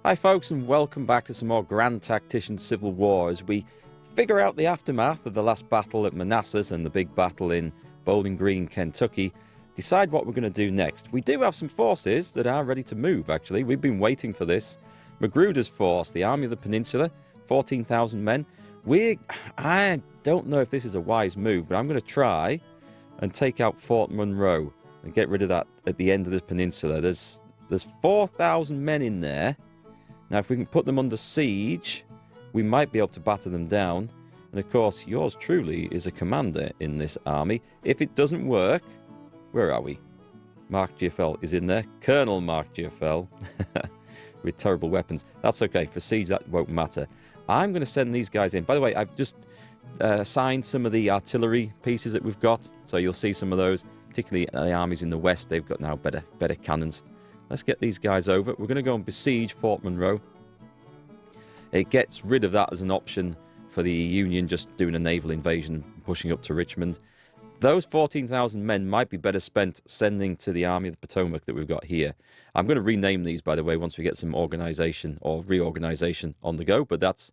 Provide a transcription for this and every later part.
Hi folks, and welcome back to some more Grand Tactician Civil War as we figure out the aftermath of the last battle at Manassas and the big battle in Bowling Green, Kentucky. Decide what we're going to do next. We do have some forces that are ready to move, actually. We've been waiting for this. Magruder's force, the Army of the Peninsula, 14,000 men. I don't know if this is a wise move, but I'm going to try and take out Fort Monroe and get rid of that at the end of the peninsula. There's 4,000 men in there. Now, if we can put them under siege, we might be able to batter them down. And, of course, yours truly is a commander in this army. If it doesn't work, where are we? Markgfl is in there. Colonel Markgfl with terrible weapons. That's okay. For siege, that won't matter. I'm going to send these guys in. By the way, I've just assigned some of the artillery pieces that we've got. So you'll see some of those, particularly the armies in the west. They've got now better cannons. Let's get these guys over. We're going to go and besiege Fort Monroe. It gets rid of that as an option for the Union just doing a naval invasion and pushing up to Richmond. Those 14,000 men might be better spent sending to the Army of the Potomac that we've got here. I'm going to rename these, by the way, once we get some organization or reorganization on the go. But that's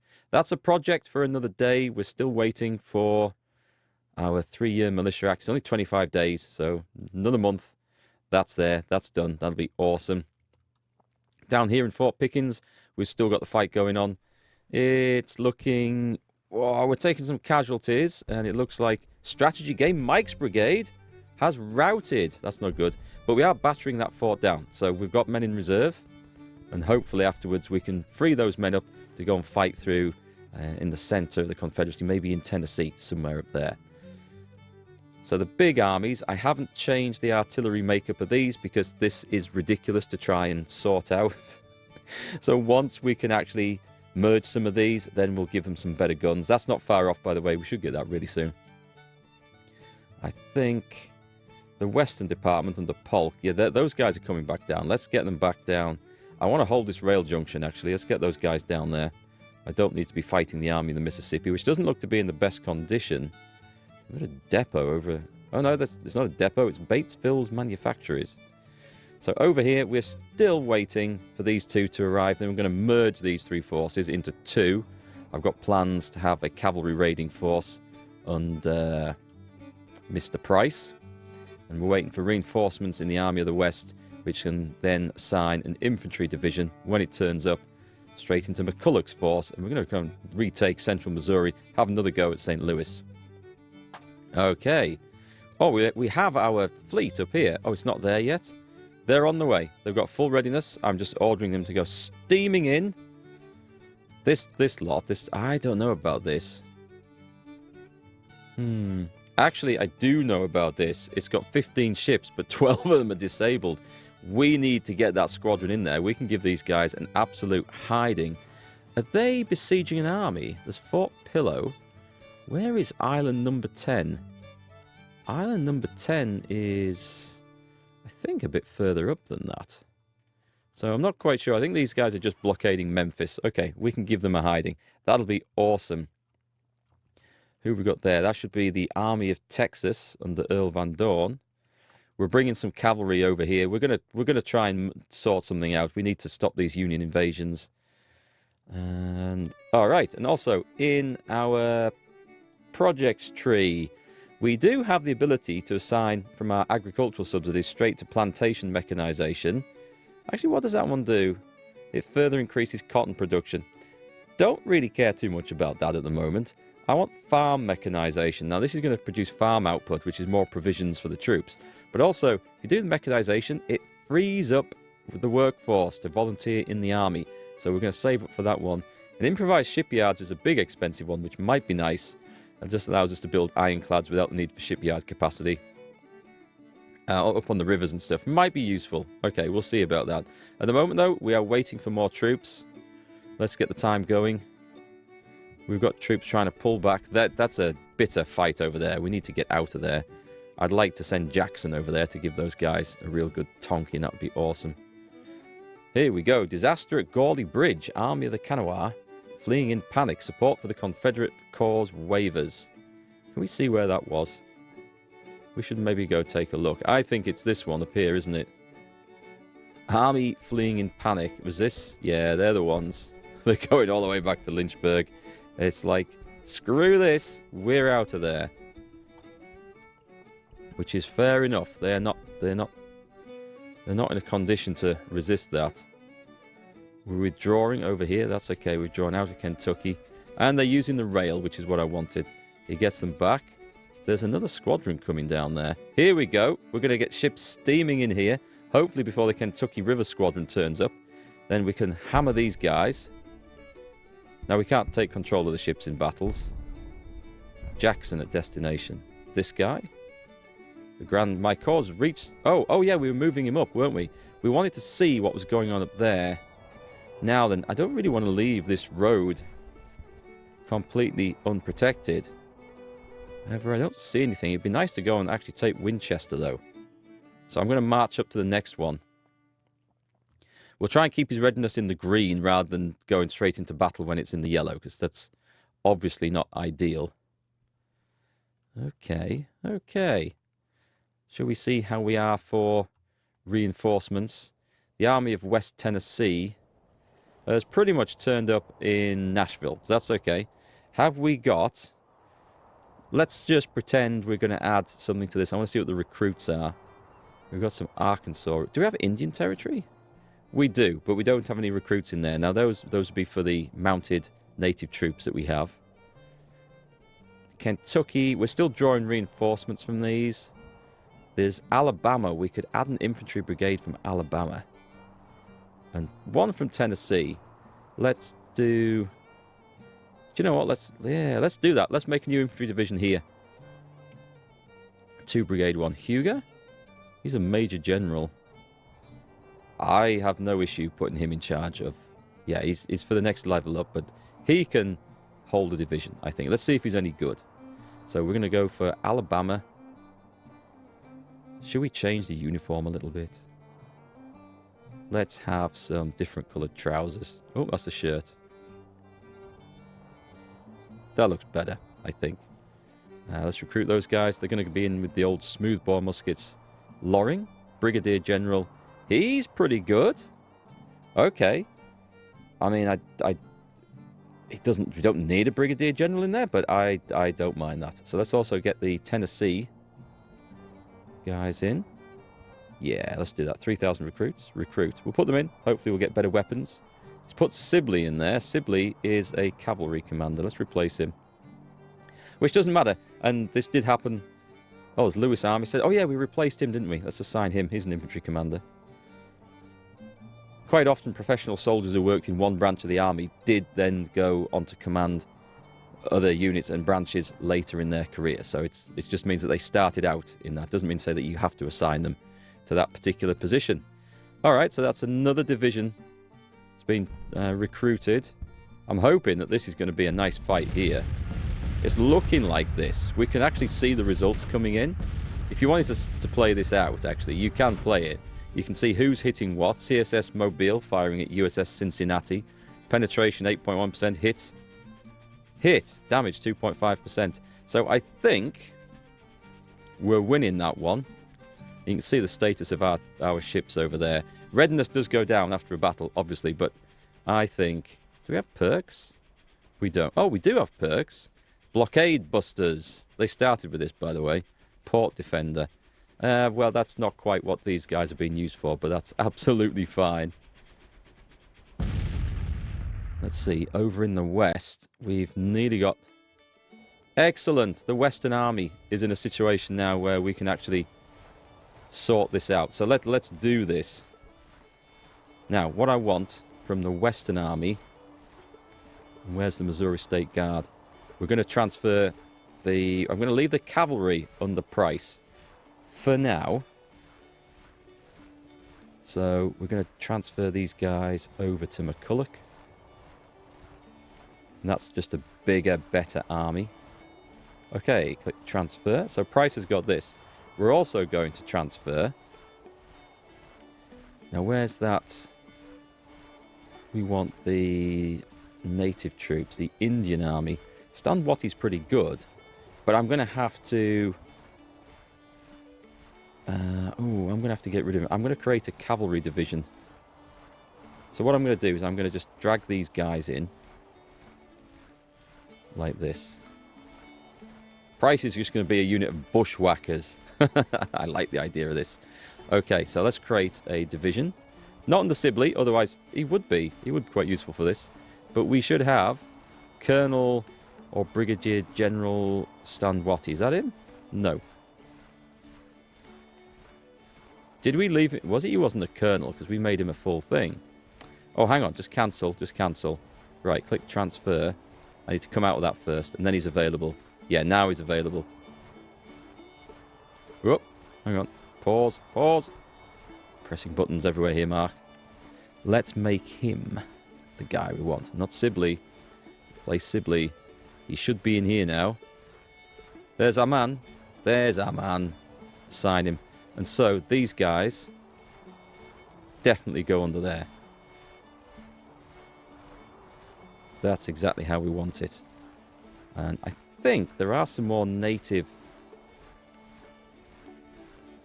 a project for another day. We're still waiting for our 3-year militia act. It's only 25 days, so another month. That's there. That's done. That'll be awesome. Down here in Fort Pickens, we've still got the fight going on. It's looking... Oh, we're taking some casualties, and it looks like strategy game Mike's brigade has routed. That's not good. But we are battering that fort down. So we've got men in reserve, and hopefully afterwards we can free those men up to go and fight through in the center of the Confederacy, maybe in Tennessee, somewhere up there. So the big armies, I haven't changed the artillery makeup of these because this is ridiculous to try and sort out. So once we can actually merge some of these, then we'll give them some better guns. That's not far off, by the way. We should get that really soon. I think the Western Department under Polk, yeah, those guys are coming back down. Let's get them back down. I want to hold this rail junction, actually. Let's get those guys down there. I don't need to be fighting the Army of the Mississippi, which doesn't look to be in the best condition. We've got a depot over... Oh, no, it's not a depot. It's Batesville's Manufactories. So over here, we're still waiting for these two to arrive. Then we're going to merge these three forces into two. I've got plans to have a cavalry raiding force under Mr. Price. And we're waiting for reinforcements in the Army of the West, which can then assign an infantry division when it turns up straight into McCulloch's force. And we're going to go and retake central Missouri, have another go at St. Louis. Okay. Oh, we have our fleet up here. Oh, it's not there yet. They're on the way. They've got full readiness. I'm just ordering them to go steaming in. This lot, I don't know about this. Actually, I do know about this. It's got 15 ships, but 12 of them are disabled. We need to get that squadron in there. We can give these guys an absolute hiding. Are they besieging an army? There's Fort Pillow. Where is island number 10? Island number 10 is, I think, a bit further up than that. So I'm not quite sure. I think these guys are just blockading Memphis. Okay, we can give them a hiding. That'll be awesome. Who have we got there? That should be the Army of Texas under Earl Van Dorn. We're bringing some cavalry over here. We're gonna try and sort something out. We need to stop these Union invasions. And all right, and also in our projects tree, we do have the ability to assign from our agricultural subsidies straight to plantation mechanization. Actually, what does that one do? It further increases cotton production. Don't really care too much about that at the moment. I want farm mechanization. Now, this is going to produce farm output, which is more provisions for the troops. But also, if you do the mechanization, it frees up the workforce to volunteer in the army. So we're going to save up for that one. And improvised shipyards is a big expensive one, which might be nice. And just allows us to build ironclads without the need for shipyard capacity. Up on the rivers and stuff. Might be useful. Okay, we'll see about that. At the moment, though, we are waiting for more troops. Let's get the time going. We've got troops trying to pull back. That's a bitter fight over there. We need to get out of there. I'd like to send Jackson over there to give those guys a real good tonking. That would be awesome. Here we go. Disaster at Gawley Bridge. Army of the Kanawha fleeing in panic. Support for the Confederate cause wavers. Can we see where that was? We should maybe go take a look. I think it's this one up here, isn't it? Army fleeing in panic. Was this? Yeah, they're the ones. They're going all the way back to Lynchburg. It's like, screw this. We're out of there. Which is fair enough. They're not in a condition to resist that. We're withdrawing over here. That's okay. We've drawn out of Kentucky. And they're using the rail, which is what I wanted. He gets them back. There's another squadron coming down there. Here we go. We're going to get ships steaming in here. Hopefully before the Kentucky River Squadron turns up. Then we can hammer these guys. Now we can't take control of the ships in battles. Jackson at destination. This guy? My cause reached... Oh yeah, we were moving him up, weren't we? We wanted to see what was going on up there. Now then, I don't really want to leave this road completely unprotected. However, I don't see anything. It'd be nice to go and actually take Winchester, though. So I'm going to march up to the next one. We'll try and keep his readiness in the green rather than going straight into battle when it's in the yellow, because that's obviously not ideal. Okay. Shall we see how we are for reinforcements? The Army of West Tennessee has pretty much turned up in Nashville, so that's okay. Have we got... Let's just pretend we're going to add something to this. I want to see what the recruits are. We've got some Arkansas. Do we have Indian Territory? We do, but we don't have any recruits in there. Now, those would be for the mounted native troops that we have. Kentucky, we're still drawing reinforcements from these. There's Alabama. We could add an infantry brigade from Alabama. And one from Tennessee. Let's do... Do you know what? Let's do that. Let's make a new infantry division here. 2 Brigade 1. Huger? He's a major general. I have no issue putting him in charge of... Yeah, he's for the next level up, but he can hold a division, I think. Let's see if he's any good. So we're going to go for Alabama. Should we change the uniform a little bit? Let's have some different coloured trousers. Oh, that's the shirt. That looks better, I think. Let's recruit those guys. They're going to be in with the old smoothbore muskets. Loring, Brigadier General. He's pretty good. Okay. I mean, we don't need a Brigadier General in there, but I don't mind that. So let's also get the Tennessee guys in. Yeah, let's do that. 3,000 recruits. Recruit. We'll put them in. Hopefully we'll get better weapons. Let's put Sibley in there. Sibley is a cavalry commander. Let's replace him. Which doesn't matter. And this did happen. Oh, as Lewis Army said. Oh, yeah, we replaced him, didn't we? Let's assign him. He's an infantry commander. Quite often, professional soldiers who worked in one branch of the army did then go on to command other units and branches later in their career. So it just means that they started out in that. Doesn't mean to say that you have to assign them to that particular position. All right, so that's another division. It's been recruited. I'm hoping that this is going to be a nice fight here. It's looking like this. We can actually see the results coming in. If you wanted to play this out, actually, you can play it. You can see who's hitting what. CSS Mobile firing at USS Cincinnati. Penetration 8.1%. Hit. Damage 2.5%. So I think we're winning that one. You can see the status of our ships over there. Readiness does go down after a battle, obviously, but I think... Do we have perks? We don't. Oh, we do have perks. Blockade Busters. They started with this, by the way. Port Defender. Well, that's not quite what these guys have been used for, but that's absolutely fine. Let's see. Over in the west, we've nearly got... Excellent. The Western Army is in a situation now where we can actually sort this out. So let's do this. Now, what I want from the Western Army... Where's the Missouri State Guard? We're going to transfer the... I'm going to leave the cavalry under Price for now. So we're going to transfer these guys over to McCulloch. And that's just a bigger, better army. Okay, click transfer. So Price has got this. We're also going to transfer. Now where's that? We want the native troops, the Indian Army. Stanwatty's pretty good, but I'm going to have to I'm going to have to get rid of him. I'm going to create a cavalry division. So what I'm going to do is I'm going to just drag these guys in. Like this. Price is just going to be a unit of bushwhackers. I like the idea of this. Okay, so let's create a division. Not under Sibley, otherwise he would be. He would be quite useful for this. But we should have Colonel or Brigadier General Stanwati. Is that him? No. Did we leave it? Was it he wasn't a colonel because we made him a full thing? Oh, hang on. Just cancel. Just cancel. Right, click transfer. I need to come out of that first, and then he's available. Yeah, now he's available. Oh, hang on. Pause. Pause. Pressing buttons everywhere here, Mark. Let's make him the guy we want. Not Sibley. Play Sibley. He should be in here now. There's our man. There's our man. Assign him. And so, these guys definitely go under there. That's exactly how we want it. And I think there are some more native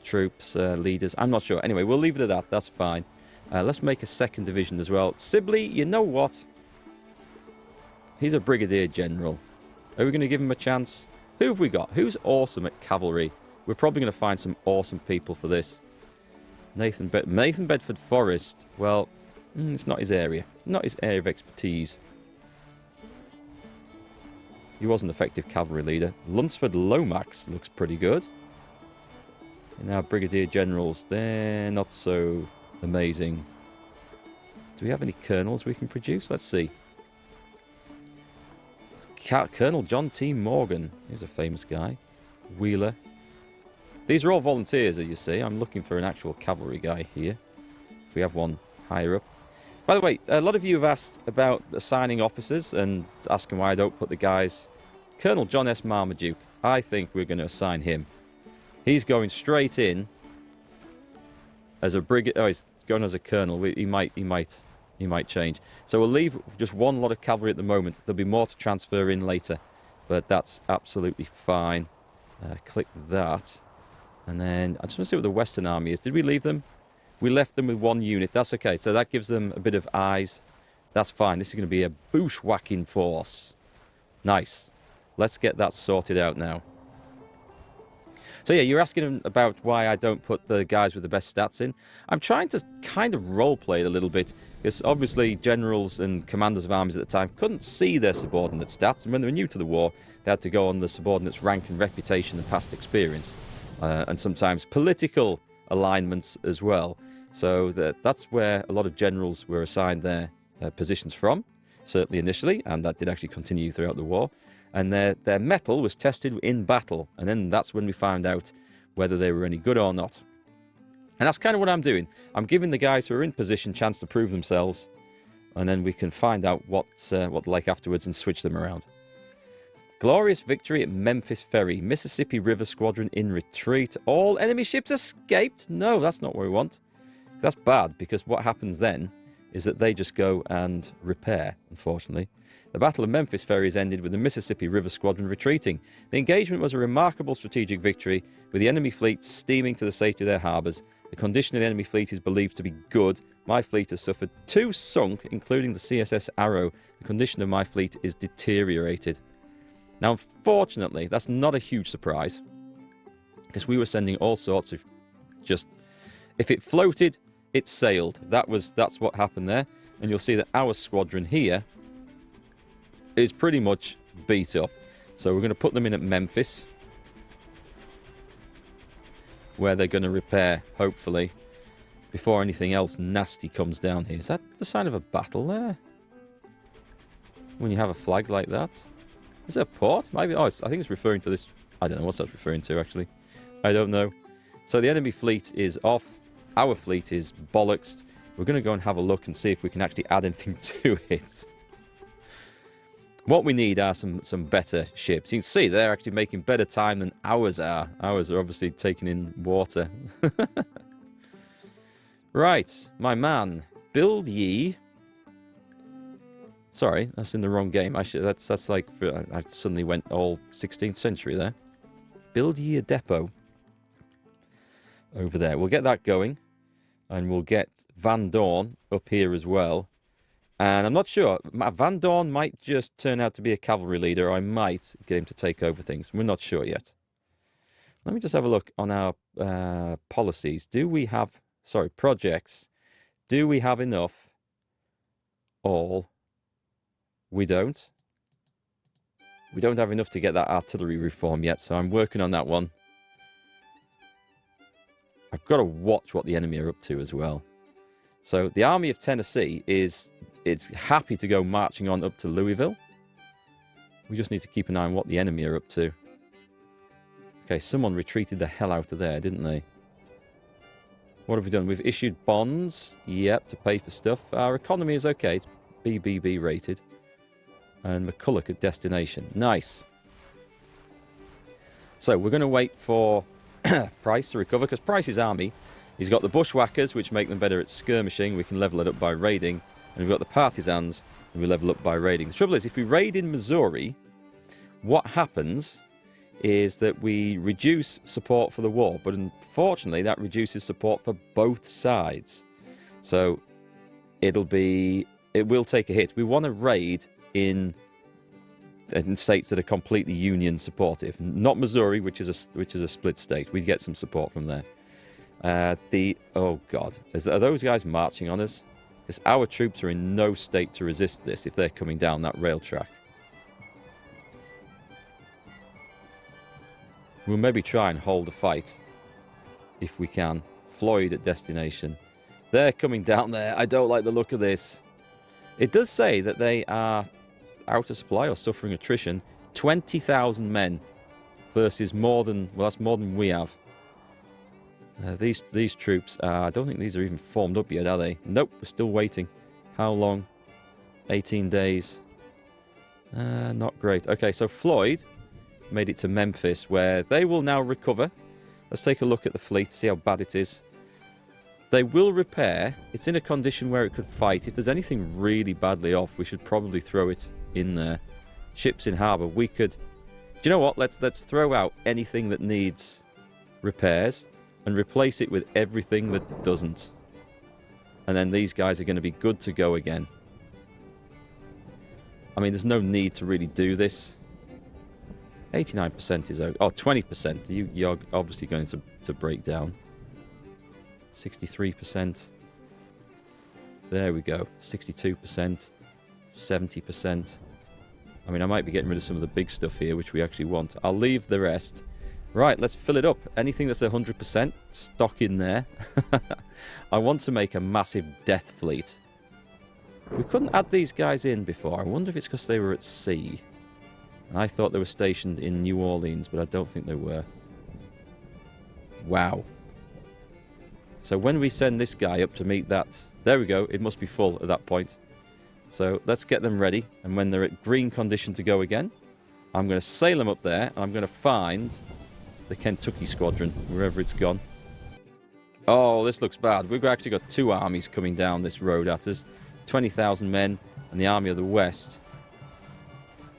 troops, leaders. I'm not sure. Anyway, we'll leave it at that. That's fine. Let's make a second division as well. Sibley, you know what? He's a brigadier general. Are we going to give him a chance? Who have we got? Who's awesome at cavalry? We're probably going to find some awesome people for this. Nathan Bedford Forrest. Well, it's not his area. Not his area of expertise. He was an effective cavalry leader. Lunsford Lomax looks pretty good. And our brigadier generals, they're not so amazing. Do we have any colonels we can produce? Let's see. Colonel John T. Morgan. He's a famous guy. Wheeler. These are all volunteers, as you see. I'm looking for an actual cavalry guy here. If we have one higher up. By the way, a lot of you have asked about assigning officers and asking why I don't put the guys. Colonel John S. Marmaduke. I think we're going to assign him. He's going straight in as a brigadier. Oh, he's going as a colonel. He might change. So we'll leave just one lot of cavalry at the moment. There'll be more to transfer in later, but that's absolutely fine. Click that. And then I just want to see what the Western Army is. Did we leave them? We left them with one unit. That's okay. So that gives them a bit of eyes. That's fine. This is going to be a bushwhacking force. Nice. Let's get that sorted out now. So yeah, you're asking about why I don't put the guys with the best stats in. I'm trying to kind of roleplay it a little bit. Because obviously generals and commanders of armies at the time couldn't see their subordinate stats. And when they were new to the war, they had to go on the subordinate's rank and reputation and past experience. And sometimes political alignments as well. So that's where a lot of generals were assigned their positions from, certainly initially, and that did actually continue throughout the war. And their mettle was tested in battle, and then that's when we found out whether they were any good or not. And that's kind of what I'm doing. I'm giving the guys who are in position a chance to prove themselves, and then we can find out what they're like afterwards and switch them around. Glorious victory at Memphis Ferry. Mississippi River Squadron in retreat. All enemy ships escaped? No, that's not what we want. That's bad, because what happens then is that they just go and repair, unfortunately. The Battle of Memphis Ferry has ended with the Mississippi River Squadron retreating. The engagement was a remarkable strategic victory, with the enemy fleet steaming to the safety of their harbours. The condition of the enemy fleet is believed to be good. My fleet has suffered 2 sunk, including the CSS Arrow. The condition of my fleet is deteriorated. Now, unfortunately, that's not a huge surprise, because we were sending all sorts of just... If it floated, it sailed. That's what happened there. And you'll see that our squadron here is pretty much beat up. So we're going to put them in at Memphis, where they're going to repair, hopefully, before anything else nasty comes down here. Is that the sign of a battle there? When you have a flag like that? Is it a port? Maybe. Oh, I think it's referring to this. I don't know what that's referring to, actually. I don't know. So the enemy fleet is off. Our fleet is bollocksed. We're going to go and have a look and see if we can actually add anything to it. What we need are some better ships. You can see they're actually making better time than ours are. Ours are obviously taking in water. Right, my build ye. Sorry, that's in the wrong game. That's like I suddenly went all 16th century there. Build ye a depot. over there. We'll get that going. And we'll get Van Dorn up here as well. And I'm not sure. Van Dorn might just turn out to be a cavalry leader. Or I might get him to take over things. We're not sure yet. Let me just have a look on our policies. Do we have... Sorry, projects. Do we have enough? All. We don't. We don't have enough to get that artillery reform yet. So I'm working on that one. I've got to watch what the enemy are up to as well. So the Army of Tennessee it's happy to go marching on up to Louisville. We just need to keep an eye on what the enemy are up to. Okay, someone retreated the hell out of there, didn't they? What have we done? We've issued bonds. Yep, to pay for stuff. Our economy is okay. It's BBB rated. And McCulloch at destination. Nice. So we're going to wait for Price to recover, because Price's army, he's got the bushwhackers, which make them better at skirmishing. We can level it up by raiding. And we've got the partisans, and we level up by raiding. The trouble is, if we raid in Missouri, what happens is that we reduce support for the war. But unfortunately, that reduces support for both sides. So it will take a hit. We want to raid in states that are completely Union supportive, not Missouri, which is a split state. We get some support from there. Oh God, are those guys marching on us? Because our troops are in no state to resist this if they're coming down that rail track. We'll maybe try and hold a fight if we can. Floyd at destination. They're coming down there. I don't like the look of this. It does say that they are out of supply or suffering attrition. 20,000 men versus more than... Well, that's more than we have. These troops, I don't think these are even formed up yet, are they? Nope, we're still waiting. How long? 18 days. Not great. Okay, so Floyd made it to Memphis, where they will now recover. Let's take a look at the fleet, see how bad it is. They will repair. It's in a condition where it could fight. If there's anything really badly off, we should probably throw it in there. Ships in harbour. We could... Do you know what? Let's throw out anything that needs repairs and replace it with everything that doesn't. And then these guys are going to be good to go again. I mean, there's no need to really do this. 89% is... Oh, 20%. You're obviously going to break down. 63%. There we go. 62%. 70%. I mean, I might be getting rid of some of the big stuff here, which we actually want. I'll leave the rest. Right, let's fill it up. Anything that's 100%, stock in there. I want to make a massive death fleet. We couldn't add these guys in before. I wonder if it's because they were at sea. I thought they were stationed in New Orleans, but I don't think they were. Wow. So when we send this guy up to meet that... There we go. It must be full at that point. So let's get them ready. And when they're at green condition to go again, I'm going to sail them up there. And I'm going to find the Kentucky squadron, wherever it's gone. Oh, this looks bad. We've actually got two armies coming down this road at us. 20,000 men and the Army of the West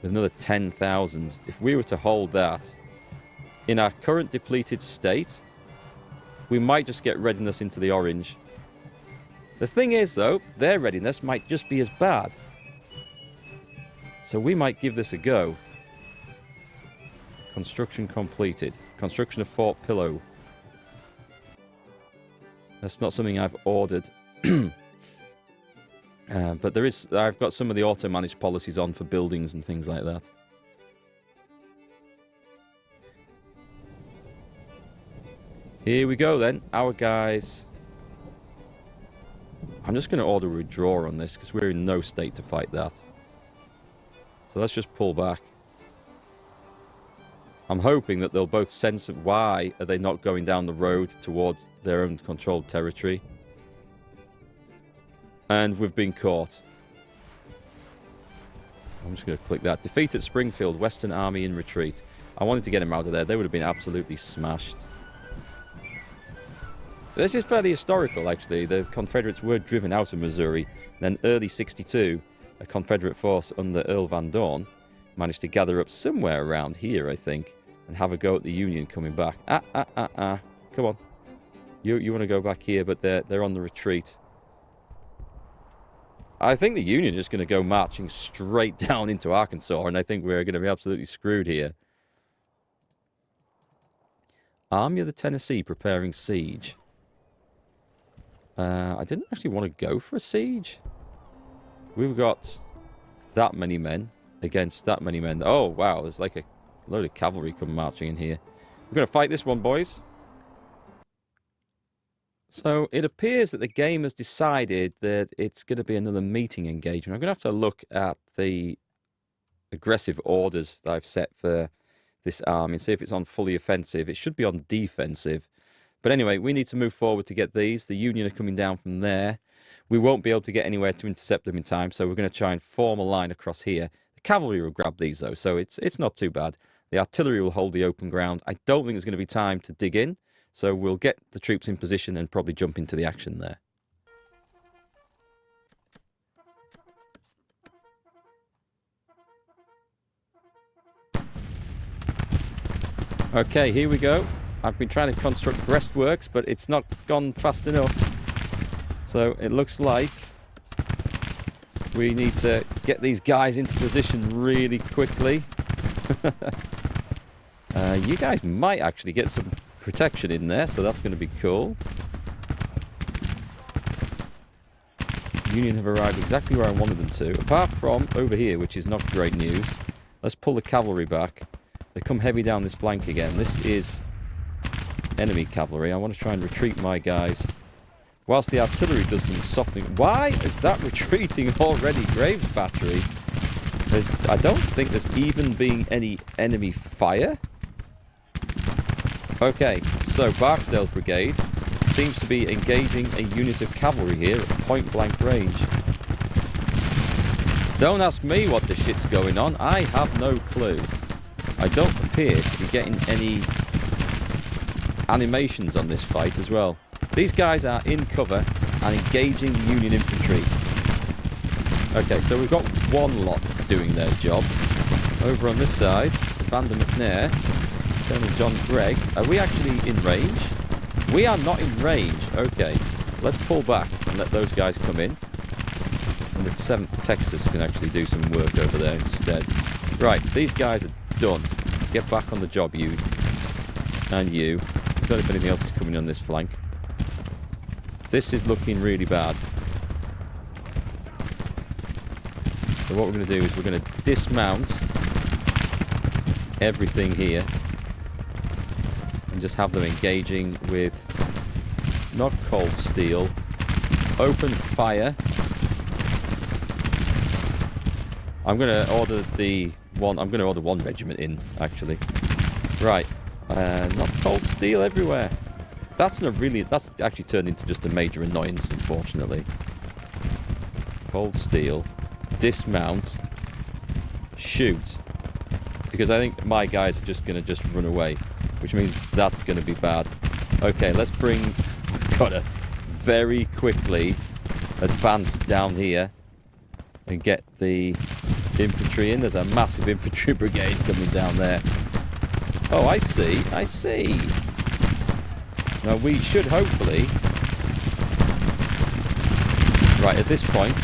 with another 10,000. If we were to hold that in our current depleted state, we might just get readiness into the orange. The thing is, though, their readiness might just be as bad. So we might give this a go. Construction completed. Construction of Fort Pillow. That's not something I've ordered. But there is... I've got some of the auto-managed policies on for buildings and things like that. Here we go, then. Our guys... I'm just going to order a withdrawal on this, because we're in no state to fight that. So let's just pull back. I'm hoping that they'll both sense why are they not going down the road towards their own controlled territory. And we've been caught. I'm just going to click that. Defeat at Springfield, Western Army in retreat. I wanted to get them out of there. They would have been absolutely smashed. This is fairly historical, actually. The Confederates were driven out of Missouri. Then early 62, a Confederate force under Earl Van Dorn managed to gather up somewhere around here, I think, and have a go at the Union coming back. Come on. You want to go back here, but they're on the retreat. I think the Union is going to go marching straight down into Arkansas, and I think we're going to be absolutely screwed here. Army of the Tennessee preparing siege. I didn't actually want to go for a siege. We've got that many men against that many men. Oh, wow, there's like a load of cavalry come marching in here. We're going to fight this one, boys. So it appears that the game has decided that it's going to be another meeting engagement. I'm going to have to look at the aggressive orders that I've set for this army and see if it's on fully offensive. It should be on defensive. But anyway, we need to move forward to get these. The Union are coming down from there. We won't be able to get anywhere to intercept them in time, so we're going to try and form a line across here. The cavalry will grab these, though, so it's not too bad. The artillery will hold the open ground. I don't think there's going to be time to dig in, so we'll get the troops in position and probably jump into the action there. Okay, here we go. I've been trying to construct breastworks, but it's not gone fast enough. So it looks like we need to get these guys into position really quickly. You guys might actually get some protection in there, so that's going to be cool. Union have arrived exactly where I wanted them to, apart from over here, which is not great news. Let's pull the cavalry back. They come heavy down this flank again. This is enemy cavalry. I want to try and retreat my guys. Whilst the artillery does some softening. Why is that retreating already? Graves battery. I don't think there's even been any enemy fire. Okay, so Barksdale's brigade seems to be engaging a unit of cavalry here at point blank range. Don't ask me what the shit's going on. I have no clue. I don't appear to be getting any animations on this fight as well. These guys are in cover and engaging Union infantry. Okay, so we've got one lot doing their job. Over on this side, Commander McNair, Colonel John Gregg. Are we actually in range? We are not in range. Okay, let's pull back and let those guys come in. And the 7th Texas can actually do some work over there instead. Right, these guys are done. Get back on the job, you. And you. I don't know if anything else is coming on this flank. This is looking really bad. So what we're going to do is we're going to dismount everything here and just have them engaging with not cold steel, open fire. I'm going to order one regiment in, actually. Right. Not cold steel everywhere. That's actually turned into just a major annoyance, unfortunately. Cold steel. Dismount. Shoot. Because I think my guys are just going to run away. Which means that's going to be bad. Okay, let's gotta very quickly advance down here. And get the infantry in. There's a massive infantry brigade coming down there. Oh, I see. I see. Now, we should hopefully... Right, at this point,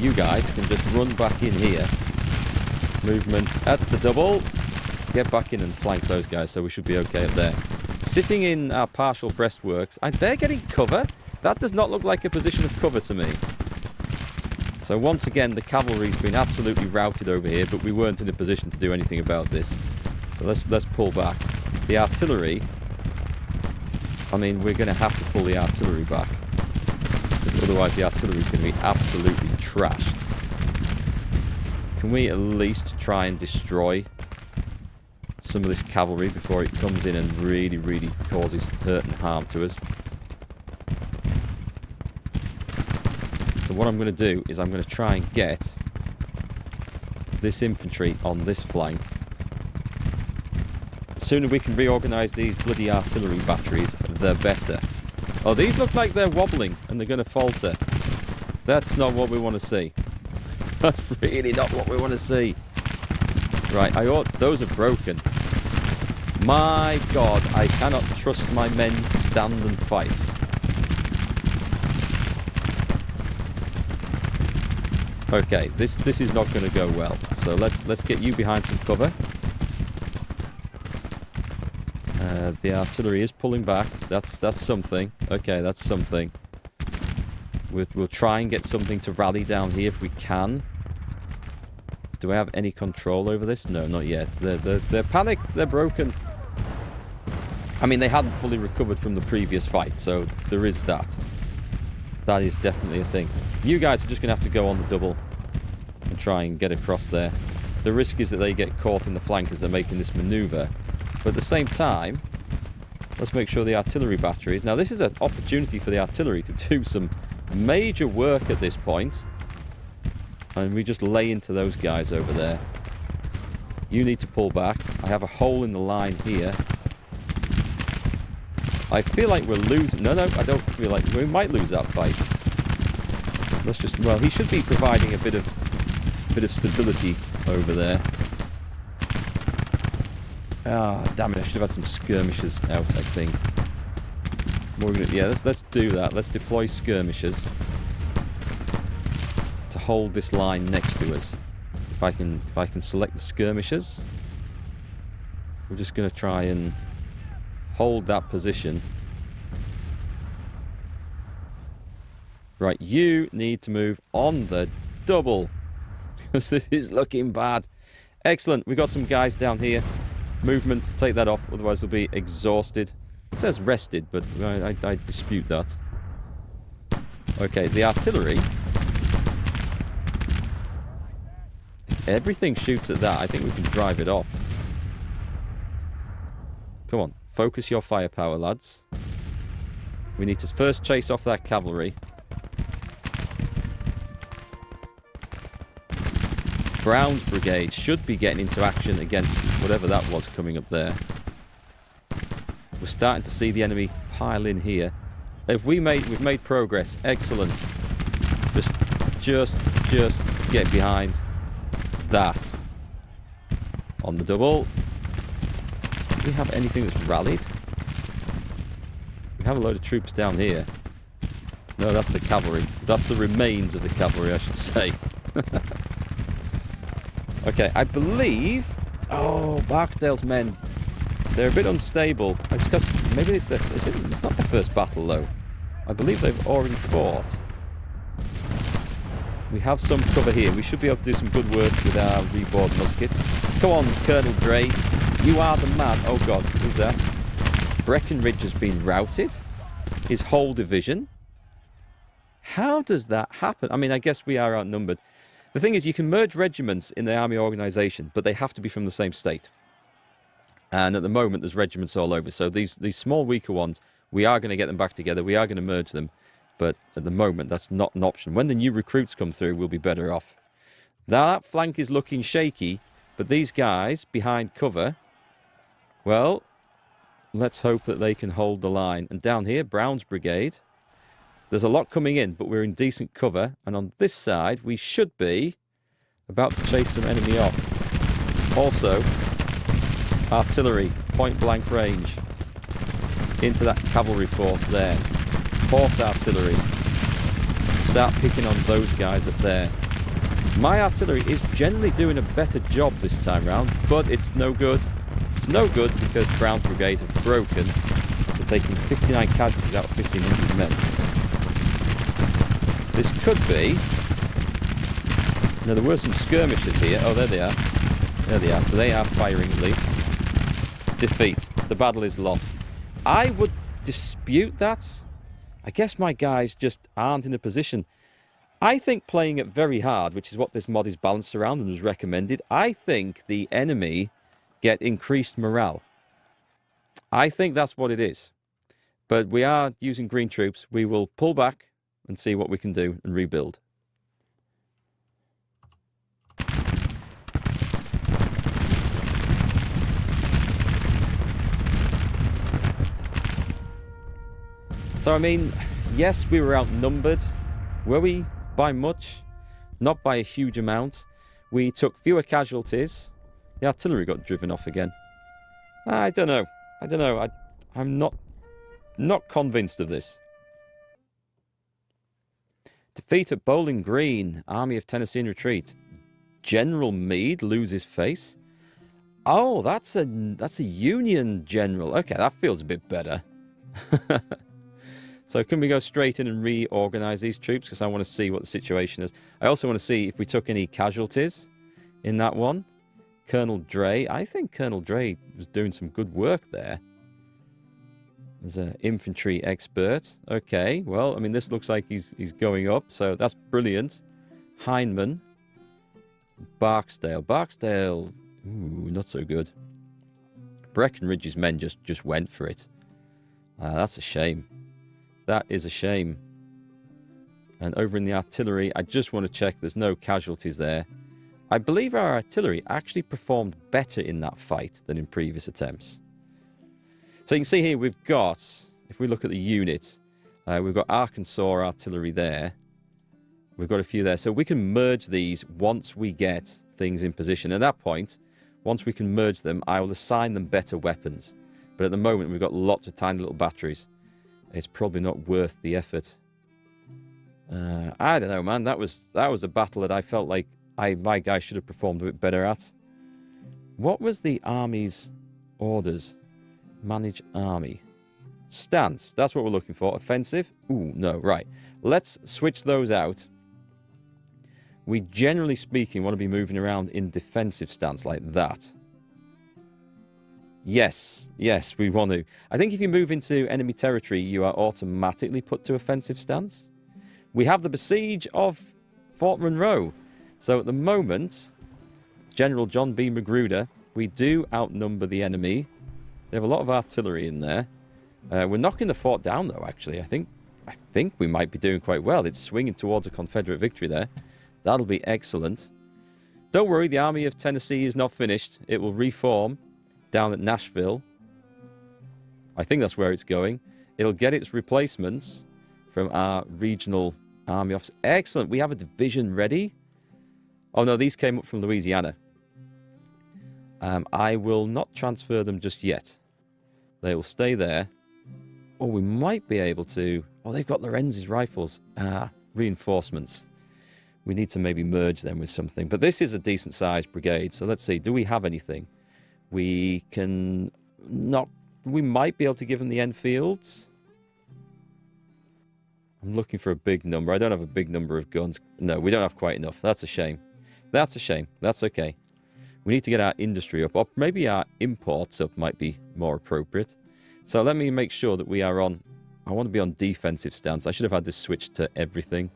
you guys can just run back in here. Movement at the double. Get back in and flank those guys, so we should be okay up there. Sitting in our partial breastworks. They're getting cover? That does not look like a position of cover to me. So once again, the cavalry's been absolutely routed over here, but we weren't in a position to do anything about this. So let's pull back. The artillery... I mean, we're going to have to pull the artillery back. Because otherwise the artillery is going to be absolutely trashed. Can we at least try and destroy some of this cavalry before it comes in and really, really causes hurt and harm to us? So what I'm going to do is I'm going to try and get this infantry on this flank. The sooner we can reorganise these bloody artillery batteries, the better. Oh, these look like they're wobbling and they're going to falter. That's not what we want to see. That's really not what we want to see. Right, those are broken. My God, I cannot trust my men to stand and fight. Okay, this is not going to go well. So let's get you behind some cover. The artillery is pulling back. That's something. Okay, that's something. We'll try and get something to rally down here if we can. Do I have any control over this? No, not yet. They're panicked. They're broken. I mean, they hadn't fully recovered from the previous fight, so there is that. That is definitely a thing. You guys are just going to have to go on the double and try and get across there. The risk is that they get caught in the flank as they're making this maneuver. But at the same time, let's make sure the artillery batteries... Now, this is an opportunity for the artillery to do some major work at this point. And we just lay into those guys over there. You need to pull back. I have a hole in the line here. I feel like we're losing... No, I don't feel like... We might lose that fight. Let's just... Well, he should be providing a bit of stability over there. Ah, damn it, I should have had some skirmishers out, I think. Yeah, let's do that. Let's deploy skirmishers to hold this line next to us. If I can select the skirmishers, we're just going to try and hold that position. Right, you need to move on the double, because this is looking bad. Excellent, we've got some guys down here. Movement, take that off, otherwise they'll be exhausted. It says rested, but I dispute that. Okay, the artillery. If everything shoots at that, I think we can drive it off. Come on, focus your firepower, lads. We need to first chase off that cavalry. Brown's brigade should be getting into action against whatever that was coming up there. We're starting to see the enemy pile in here. We've made progress. Excellent. Just get behind that. On the double. Do we have anything that's rallied? We have a load of troops down here. No, that's the cavalry. That's the remains of the cavalry, I should say. Okay, I believe... Oh, Barksdale's men. They're a bit unstable. It's because maybe it's not their first battle, though. I believe they've already fought. We have some cover here. We should be able to do some good work with our reboard muskets. Come on, Colonel Grey. You are the man. Oh, God. Who's that? Breckinridge has been routed. His whole division. How does that happen? I mean, I guess we are outnumbered. The thing is, you can merge regiments in the army organisation, but they have to be from the same state. And at the moment, there's regiments all over. So these small, weaker ones, we are going to get them back together. We are going to merge them. But at the moment, that's not an option. When the new recruits come through, we'll be better off. Now, that flank is looking shaky, but these guys behind cover, well, let's hope that they can hold the line. And down here, Brown's brigade... There's a lot coming in, but we're in decent cover. And on this side, we should be about to chase some enemy off. Also, artillery, point-blank range. Into that cavalry force there. Horse artillery. Start picking on those guys up there. My artillery is generally doing a better job this time round, but it's no good. It's no good because Brown's brigade have broken after taking 59 casualties out of 1,500 men. This could be... Now, there were some skirmishers here. Oh, there they are. There they are. So they are firing at least. Defeat. The battle is lost. I would dispute that. I guess my guys just aren't in a position. I think playing it very hard, which is what this mod is balanced around and was recommended, I think the enemy get increased morale. I think that's what it is. But we are using green troops. We will pull back and see what we can do and rebuild. So, I mean, yes, we were outnumbered. Were we by much? Not by a huge amount. We took fewer casualties. The artillery got driven off again. I don't know. I don't know. I'm not convinced of this. Defeat at Bowling Green. Army of Tennessee in retreat. General Meade loses face. Oh, that's a Union general. Okay, that feels a bit better. So can we go straight in and reorganize these troops? Because I want to see what the situation is. I also want to see if we took any casualties in that one. Colonel Dre. I think Colonel Dre was doing some good work there. As an infantry expert. Okay, well, I mean, this looks like he's going up, so that's brilliant. Hindman. Barksdale. Barksdale, ooh, not so good. Breckinridge's men just went for it. That's a shame. That is a shame. And over in the artillery, I just want to check there's no casualties there. I believe our artillery actually performed better in that fight than in previous attempts. So you can see here we've got, if we look at the unit, we've got Arkansas artillery there. We've got a few there. So we can merge these once we get things in position. At that point, once we can merge them, I will assign them better weapons. But at the moment, we've got lots of tiny little batteries. It's probably not worth the effort. I don't know, man. That was a battle that I felt like my guy should have performed a bit better at. What was the army's orders? Manage army. Stance. That's what we're looking for. Offensive? Ooh, no. Right. Let's switch those out. We, generally speaking, want to be moving around in defensive stance like that. Yes. Yes, we want to. I think if you move into enemy territory, you are automatically put to offensive stance. We have the besiege of Fort Monroe. So at the moment, General John B. Magruder, we do outnumber the enemy. They have a lot of artillery in there. We're knocking the fort down, though, actually. I think we might be doing quite well. It's swinging towards a Confederate victory there. That'll be excellent. Don't worry, the Army of Tennessee is not finished. It will reform down at Nashville. I think that's where it's going. It'll get its replacements from our regional army officers. Excellent. We have a division ready. Oh, no, these came up from Louisiana. I will not transfer them just yet. They will stay there. Or we might be able to... Oh, they've got Lorenz's rifles. Reinforcements. We need to maybe merge them with something. But this is a decent-sized brigade. So let's see. Do we have anything? We can not... We might be able to give them the Enfields. I'm looking for a big number. I don't have a big number of guns. No, we don't have quite enough. That's a shame. That's a shame. That's okay. We need to get our industry up. Or maybe our imports up might be more appropriate. So let me make sure that we are on... I want to be on defensive stance. I should have had this switched to everything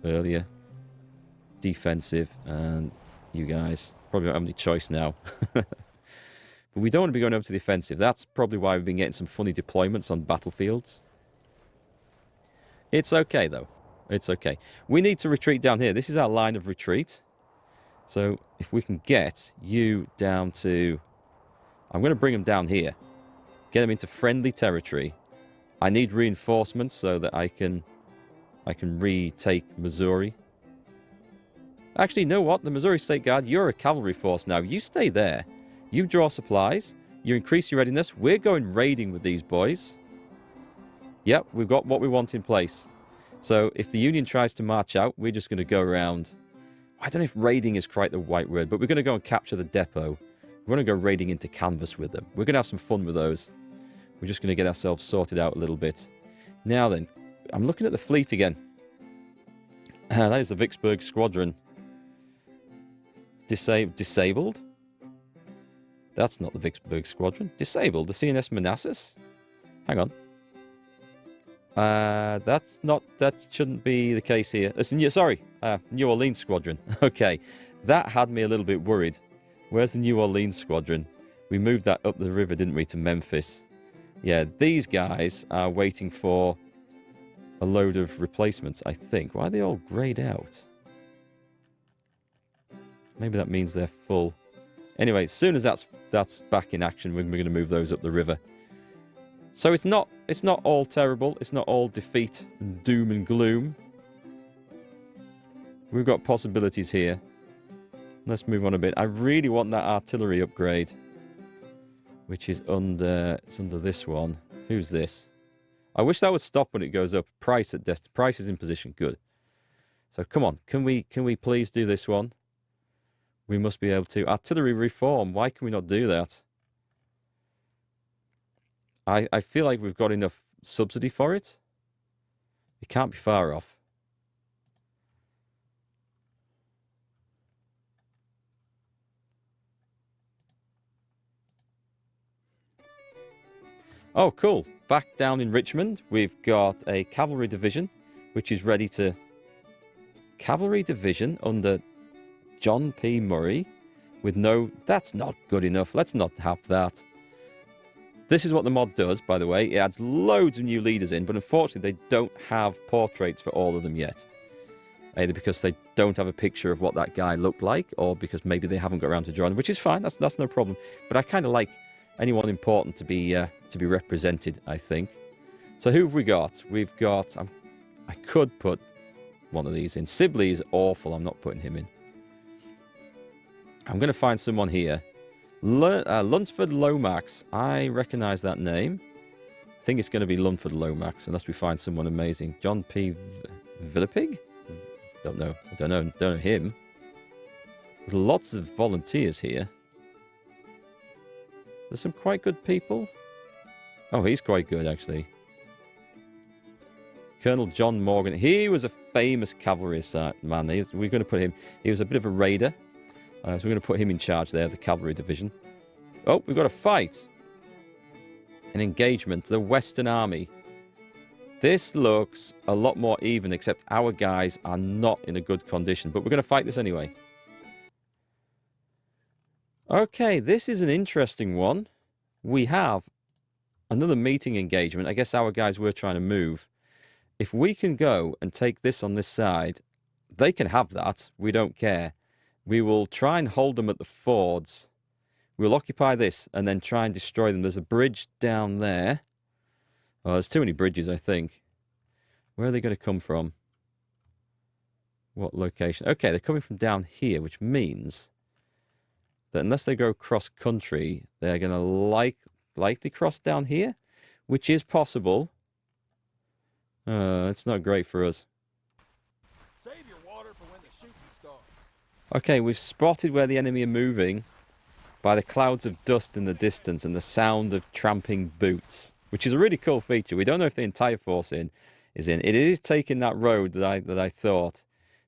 earlier. Defensive. And you guys probably don't have any choice now. But we don't want to be going over to the offensive. That's probably why we've been getting some funny deployments on battlefields. It's okay, though. It's okay. We need to retreat down here. This is our line of retreat. So if we can get you down to... I'm going to bring them down here. Get them into friendly territory. I need reinforcements so that I can retake Missouri. Actually, you know what? The Missouri State Guard, you're a cavalry force now. You stay there. You draw supplies. You increase your readiness. We're going raiding with these boys. Yep, we've got what we want in place. So if the Union tries to march out, we're just going to go around... I don't know if raiding is quite the right word, but we're going to go and capture the depot. We're going to go raiding into canvas with them. We're going to have some fun with those. We're just going to get ourselves sorted out a little bit. Now then, I'm looking at the fleet again. That is the Vicksburg Squadron. Disabled? That's not the Vicksburg Squadron. Disabled? The CNS Manassas? Hang on. That shouldn't be the case here. Sorry, New Orleans Squadron. Okay, that had me a little bit worried. Where's the New Orleans Squadron? We moved that up the river, didn't we, to Memphis? Yeah, these guys are waiting for a load of replacements, I think. Why are they all greyed out? Maybe that means they're full. Anyway, as soon as that's back in action, we're going to move those up the river. So it's not all terrible. It's not all defeat and doom and gloom. We've got possibilities here. Let's move on a bit. I really want that artillery upgrade. which is under, it's under this one. Who's this? I wish that would stop when it goes up. Price at price is in position. Good. So come on, can we please do this one? We must be able to. Artillery reform. Why can we not do that? I feel like we've got enough subsidy for it. It can't be far off. Oh, cool. Back down in Richmond, we've got a cavalry division, which is ready to... Cavalry division under John P. Murray with no... That's not good enough. Let's not have that. This is what the mod does, by the way. It adds loads of new leaders in, but unfortunately they don't have portraits for all of them yet. Either because they don't have a picture of what that guy looked like, or because maybe they haven't got around to drawing, which is fine. That's no problem. But I kind of like anyone important to be represented, I think. So who have we got? We've got... I could put one of these in. Sibley is awful. I'm not putting him in. I'm going to find someone here. Lunsford Lomax. I recognise that name. I think it's going to be Lunsford Lomax, unless we find someone amazing. John P. Villapig? Don't know. I don't know him. There's lots of volunteers here. There's some quite good people. Oh, he's quite good, actually. Colonel John Morgan. He was a famous cavalry man. We're going to put him... He was a bit of a raider. So we're going to put him in charge there of the cavalry division. Oh, we've got a fight. An engagement. The Western Army. This looks a lot more even, except our guys are not in a good condition. But we're going to fight this anyway. Okay, this is an interesting one. We have another meeting engagement. I guess our guys were trying to move. If we can go and take this on this side, they can have that. We don't care. We will try and hold them at the fords. We'll occupy this and then try and destroy them. There's a bridge down there. Oh, there's too many bridges, I think. Where are they going to come from? What location? Okay, they're coming from down here, which means that unless they go cross-country, they're going to likely cross down here, which is possible. It's not great for us. Save your water for when the shooting starts. Okay, we've spotted where the enemy are moving by the clouds of dust in the distance and the sound of tramping boots, which is a really cool feature. We don't know if the entire force is in. It is taking that road that I thought.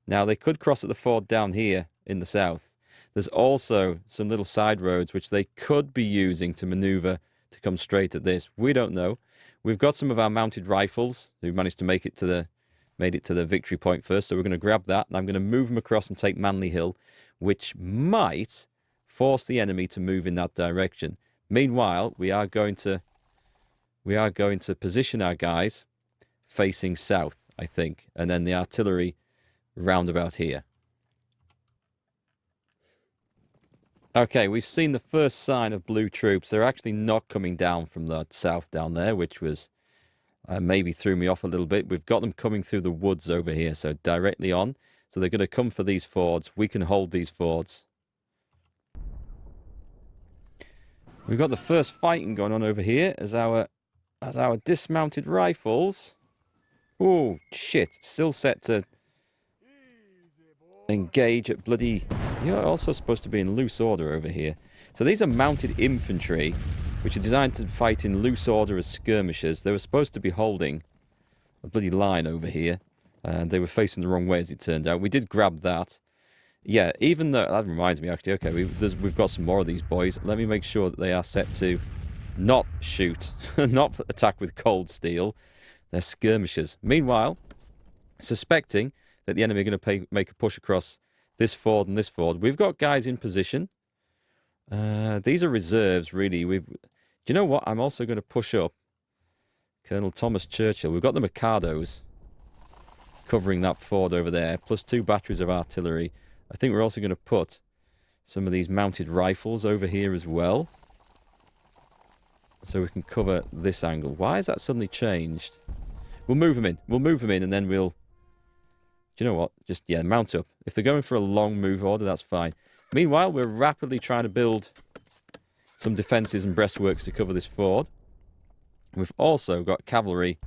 Now, they could cross at the ford down here in the south. There's also some little side roads which they could be using to maneuver to come straight at this. We don't know. We've got some of our mounted rifles who managed to made it to the victory point first, so we're going to grab that, and I'm going to move them across and take Manley Hill, which might force the enemy to move in that direction. Meanwhile, we are going to position our guys facing south, I think, and then the artillery round about here. Okay, we've seen the first sign of blue troops. They're actually not coming down from the south down there, which was maybe threw me off a little bit. We've got them coming through the woods over here, so directly on. So they're going to come for these fords. We can hold these fords. We've got the first fighting going on over here as our dismounted rifles. Oh, shit. Still set to engage at bloody... You're also supposed to be in loose order over here. So these are mounted infantry, which are designed to fight in loose order as skirmishers. They were supposed to be holding a bloody line over here, and they were facing the wrong way, as it turned out. We did grab that. Yeah, even though... That reminds me, actually. Okay, we've got some more of these boys. Let me make sure that they are set to not shoot, not attack with cold steel. They're skirmishers. Meanwhile, suspecting that the enemy are going to make a push across this ford and this ford, we've got guys in position. These are reserves, really. Do you know what? I'm also going to push up Colonel Thomas Churchill. We've got the Mikados covering that ford over there, plus 2 batteries of artillery. I think we're also going to put some of these mounted rifles over here as well, so we can cover this angle. Why has that suddenly changed? We'll move them in. We'll move them in, and then we'll... Do you know what? Just, yeah, mount up. If they're going for a long move order, that's fine. Meanwhile, we're rapidly trying to build some defences and breastworks to cover this ford. We've also got cavalry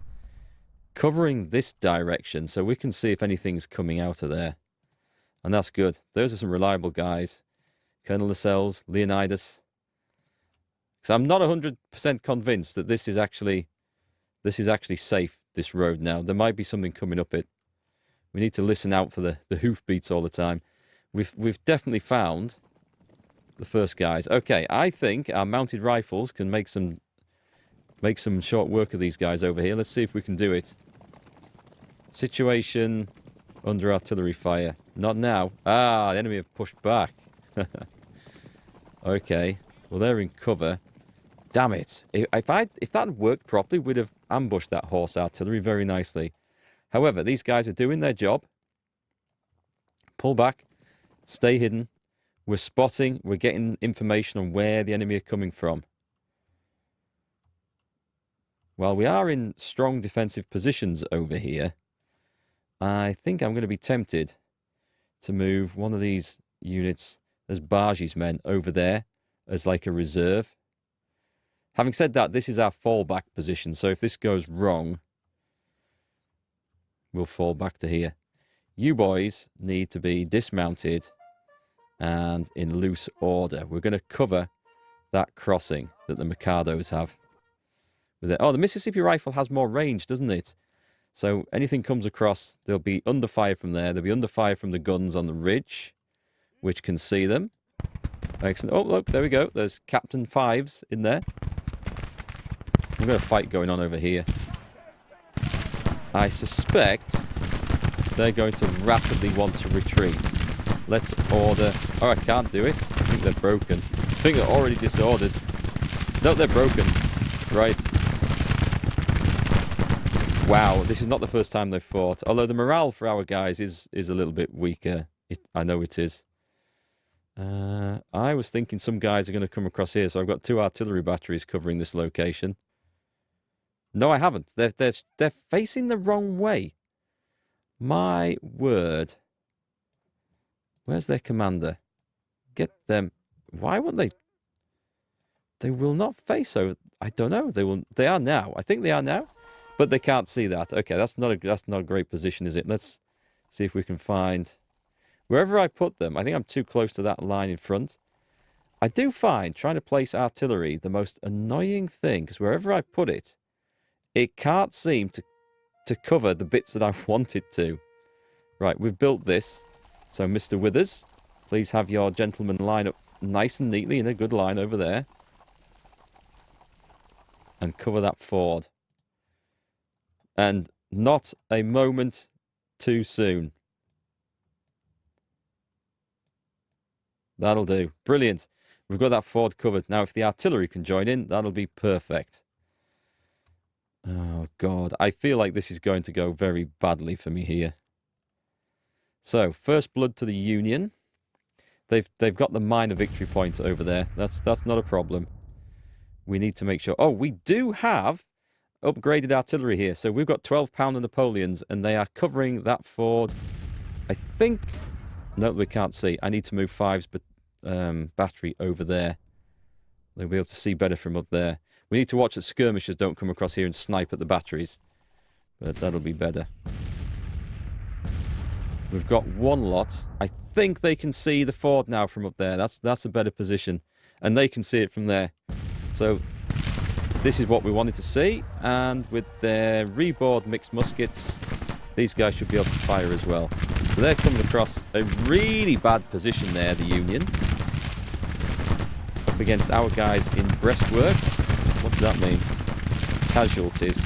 covering this direction, so we can see if anything's coming out of there. And that's good. Those are some reliable guys. Colonel Lascelles, Leonidas. Because I'm not 100% convinced that this is actually safe, this road now. There might be something coming up it. We need to listen out for the hoofbeats all the time. We've definitely found the first guys. Okay, I think our mounted rifles can make some short work of these guys over here. Let's see if we can do it. Situation under artillery fire. Not now. Ah, the enemy have pushed back. Okay. Well, they're in cover. Damn it. If that had worked properly, we'd have ambushed that horse artillery very nicely. However, these guys are doing their job. Pull back. Stay hidden. We're spotting. We're getting information on where the enemy are coming from. While we are in strong defensive positions over here, I think I'm going to be tempted to move one of these units as Bargy's men over there as like a reserve. Having said that, this is our fallback position, so if this goes wrong, we'll fall back to here. You boys need to be dismounted and in loose order. We're going to cover that crossing that the Mikados have. Oh, the Mississippi rifle has more range, doesn't it? So anything comes across, they'll be under fire from there. They'll be under fire from the guns on the ridge, which can see them. Excellent. Oh, look, there we go. There's Captain Fives in there. We've got a fight going on over here. I suspect they're going to rapidly want to retreat. Let's order... Oh, I can't do it. I think they're broken. I think they're already disordered. No, they're broken. Right. Wow, this is not the first time they've fought. Although the morale for our guys is a little bit weaker. I know it is. I was thinking some guys are going to come across here, so I've got 2 artillery batteries covering this location. No, I haven't. They're facing the wrong way. My word. Where's their commander? Get them. Why won't they? They will not face over. I don't know. They are now. I think they are now. But they can't see that. Okay, that's not a great position, is it? Let's see if we can find... Wherever I put them, I think I'm too close to that line in front. I do find trying to place artillery the most annoying thing, because wherever I put it, it can't seem to cover the bits that I want it to. Right, we've built this. So, Mr. Withers, please have your gentlemen line up nice and neatly in a good line over there. And cover that ford. And not a moment too soon. That'll do. Brilliant. We've got that ford covered. Now, if the artillery can join in, that'll be perfect. Oh, God. I feel like this is going to go very badly for me here. So, first blood to the Union. They've got the minor victory point over there. That's not a problem. We need to make sure... Oh, we do have upgraded artillery here. So we've got 12-pounder Napoleons, and they are covering that ford. I think... No, we can't see. I need to move Fives battery over there. They'll be able to see better from up there. We need to watch that skirmishers don't come across here and snipe at the batteries. But that'll be better. We've got one lot. I think they can see the ford now from up there. That's a better position. And they can see it from there. So... This is what we wanted to see, and with their reboard mixed muskets, these guys should be able to fire as well. So they're coming across a really bad position there, the Union. Up against our guys in breastworks. What does that mean? Casualties.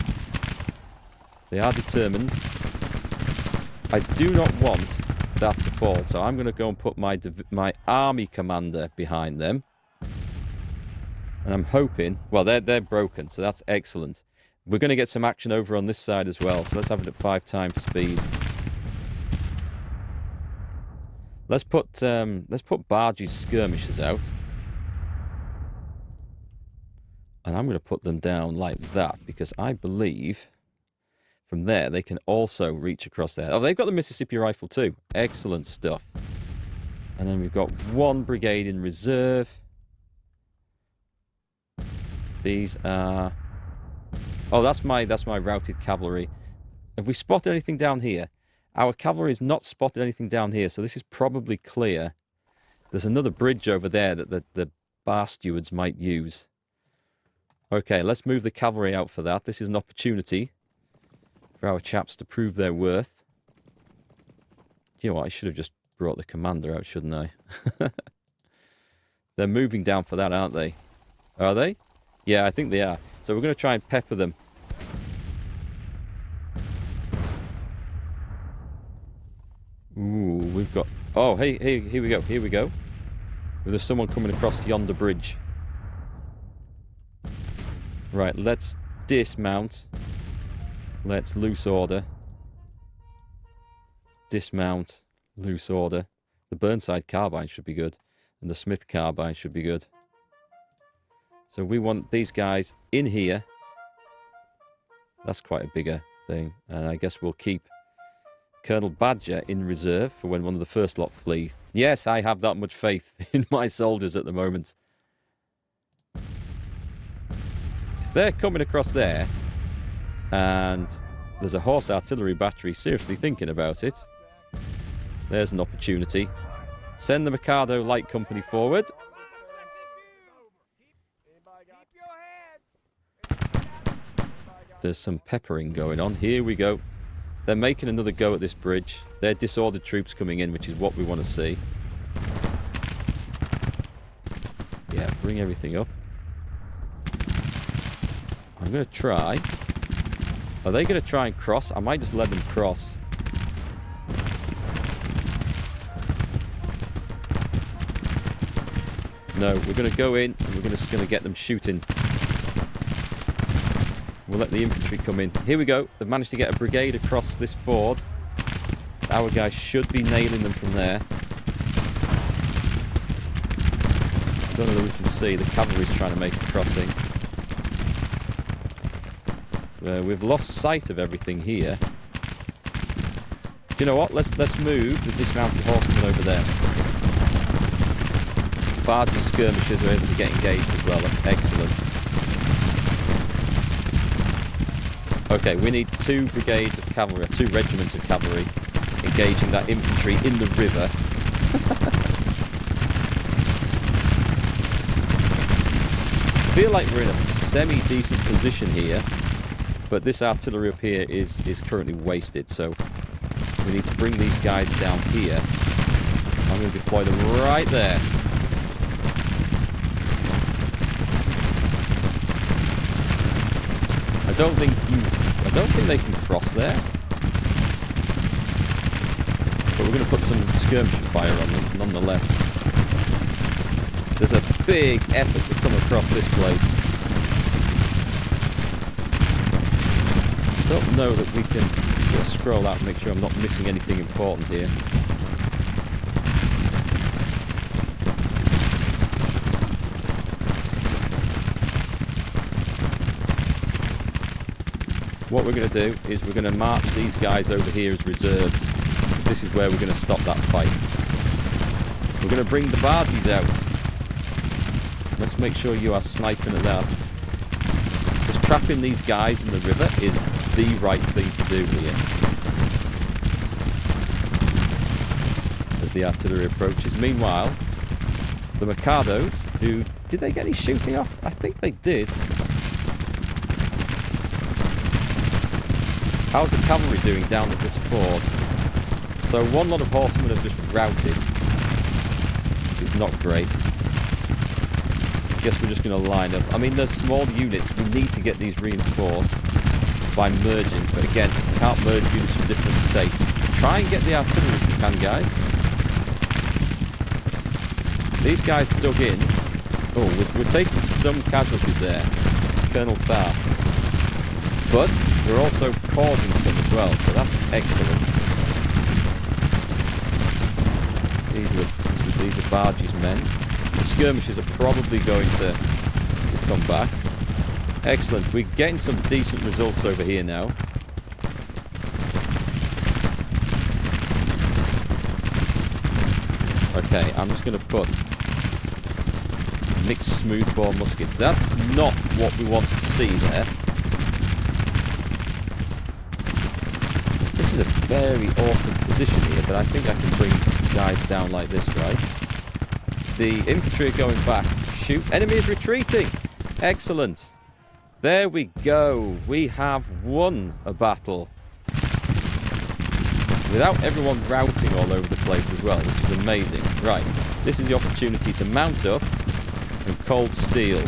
They are determined. I do not want that to fall, so I'm going to go and put my army commander behind them. And I'm hoping... Well, they're broken, so that's excellent. We're going to get some action over on this side as well, so let's have it at 5 times speed. Let's put Bargy's skirmishers out. And I'm going to put them down like that, because I believe from there they can also reach across there. Oh, they've got the Mississippi rifle too. Excellent stuff. And then we've got 1 brigade in reserve. These are... Oh, that's my routed cavalry. Have we spotted anything down here? Our cavalry has not spotted anything down here, so this is probably clear. There's another bridge over there that the bar stewards might use. Okay, let's move the cavalry out for that. This is an opportunity for our chaps to prove their worth. You know what? I should have just brought the commander out, shouldn't I? They're moving down for that, aren't they? Are they? Yeah, I think they are. So we're going to try and pepper them. Ooh, we've got... Oh, hey, here we go, here we go. There's someone coming across yonder bridge. Right, let's dismount. Let's loose order. Dismount. Loose order. The Burnside carbine should be good. And the Smith carbine should be good. So we want these guys in here. That's quite a bigger thing. And I guess we'll keep Colonel Badger in reserve for when one of the first lot flee. Yes, I have that much faith in my soldiers at the moment. If they're coming across there, and there's a horse artillery battery seriously thinking about it, there's an opportunity. Send the Mikado Light Company forward. There's some peppering going on. Here we go. They're making another go at this bridge. They're disordered troops coming in, which is what we want to see. Yeah, bring everything up. I'm going to try. Are they going to try and cross? I might just let them cross. No, we're going to go in and we're just going to get them shooting. We'll let the infantry come in. Here we go. They've managed to get a brigade across this ford. Our guys should be nailing them from there. I don't know if we can see. The cavalry's trying to make a crossing. We've lost sight of everything here. Do you know what? Let's move the dismounted horsemen over there. Barges skirmishers are able to get engaged as well. That's excellent. Okay, we need 2 brigades of cavalry, or 2 regiments of cavalry engaging that infantry in the river. I feel like we're in a semi-decent position here, but this artillery up here is currently wasted, so we need to bring these guys down here. I'm going to deploy them right there. I don't think they can cross there. But we're going to put some skirmish fire on them, nonetheless. There's a big effort to come across this place. I don't know that we can just scroll out and make sure I'm not missing anything important here. What we're going to do is we're going to march these guys over here as reserves. Because this is where we're going to stop that fight. We're going to bring the barges out. Let's make sure you are sniping at that. Just trapping these guys in the river is the right thing to do here. As the artillery approaches. Meanwhile, the Mikados, who... Did they get any shooting off? I think they did. How's the cavalry doing down at this ford? So one lot of horsemen have just routed. Which is not great. I guess we're just going to line up. I mean, there's small units. We need to get these reinforced by merging. But again, we can't merge units from different states. Try and get the artillery if you can, guys. These guys dug in. Oh, we're taking some casualties there. Colonel Tharp. But we're also causing some as well, so that's excellent. These are Barge's men. The skirmishers are probably going to come back. Excellent. We're getting some decent results over here now. Okay, I'm just going to put Mixed smoothbore muskets. That's not what we want to see there. This is a very awkward position here, but I think I can bring guys down like this, right? The infantry are going back. Shoot. Enemy is retreating. Excellent. There we go. We have won a battle. Without everyone routing all over the place as well, which is amazing. Right. This is the opportunity to mount up and cold steel.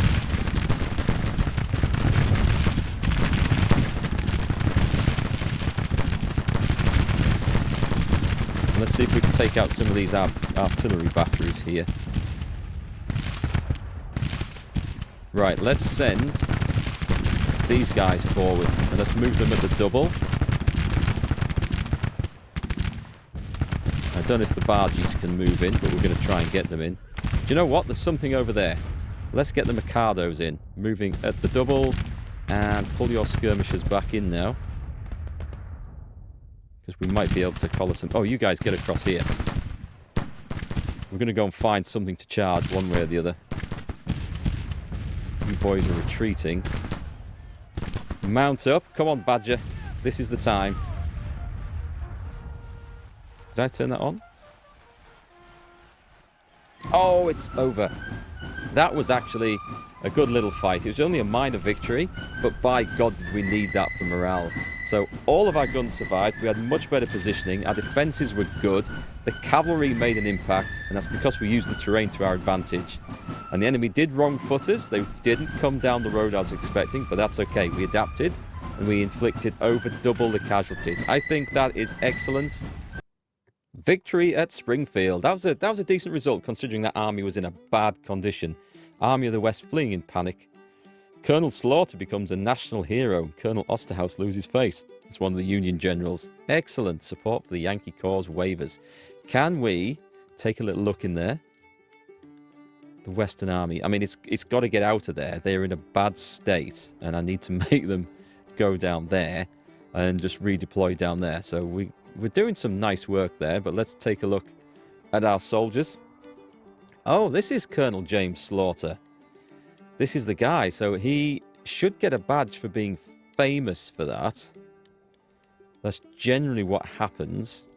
Let's see if we can take out some of these artillery batteries here. Right, let's send these guys forward. And let's move them at the double. I don't know if the barges can move in, but we're going to try and get them in. Do you know what? There's something over there. Let's get the Mikados in. Moving at the double. And pull your skirmishers back in now. Because we might be able to collar some... Oh, you guys get across here. We're going to go and find something to charge one way or the other. You boys are retreating. Mount up. Come on, Badger. This is the time. Did I turn that on? Oh, it's over. That was actually a good little fight. It was only a minor victory, but by God did we need that for morale. So all of our guns survived. We had much better positioning. Our defences were good. The cavalry made an impact, and that's because we used the terrain to our advantage. And the enemy did wrong-foot us. They didn't come down the road I was expecting, but that's okay. We adapted, and we inflicted over double the casualties. I think that is excellent. Victory at Springfield. That was a decent result, considering that army was in a bad condition. Army of the West fleeing in panic. Colonel Slaughter becomes a national hero. Colonel Osterhaus loses face. It's one of the Union generals. Excellent support for the Yankee cause wavers. Can we take a little look in there? The Western Army. I mean, it's got to get out of there. They're in a bad state, and I need to make them go down there and just redeploy down there. So we're doing some nice work there, but let's take a look at our soldiers. Oh, this is Colonel James Slaughter. This is the guy. So he should get a badge for being famous for that. That's generally what happens.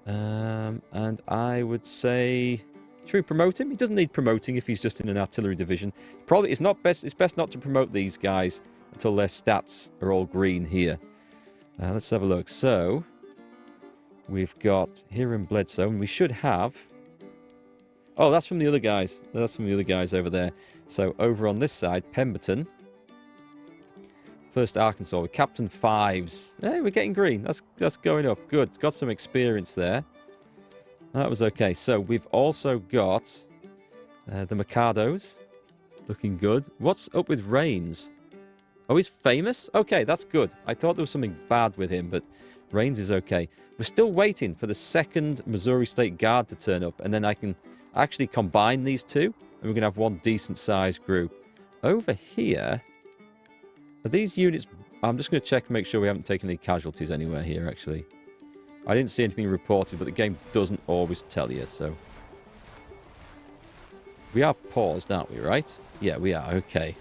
And I would say... Should we promote him? He doesn't need promoting if he's just in an artillery division. Probably it's best not to promote these guys until their stats are all green here. Let's have a look. So... We've got Hiram Bledsoe, and we should have... Oh, that's from the other guys. That's from the other guys over there. So, over on this side, Pemberton. 1st Arkansas with Captain Fives. Hey, we're getting green. That's going up. Good. Got some experience there. That was okay. So, we've also got the Mikados. Looking good. What's up with Rains? Oh, he's famous? Okay, that's good. I thought there was something bad with him, but Rains is okay. We're still waiting for the 2nd Missouri State Guard to turn up, and then I can actually combine these two, and we're going to have one decent-sized group. Over here, are these units... I'm just going to check and make sure we haven't taken any casualties anywhere here, actually. I didn't see anything reported, but the game doesn't always tell you, so... We are paused, aren't we, right? Yeah, we are, okay.